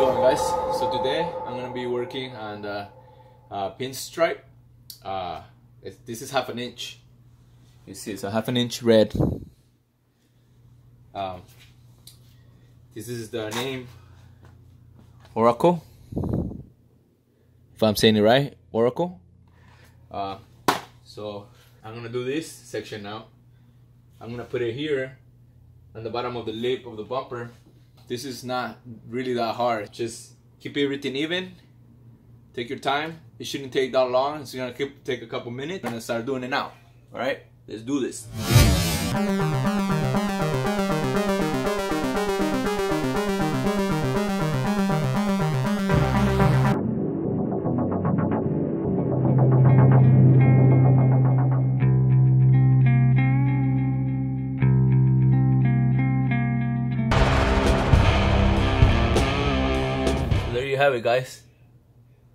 going, guys? So today I'm gonna be working on the Pinstripe. This is 1/2 inch. You see, it's a 1/2 inch red. This is the name Oracal. If I'm saying it right, Oracal. So I'm gonna do this section now. I'm gonna put it here on the bottom of the lip of the bumper. This is not really that hard. Just keep everything even. Take your time. It shouldn't take that long. It's gonna take a couple minutes. I'm gonna start doing it now. All right, let's do this. There you have it, guys.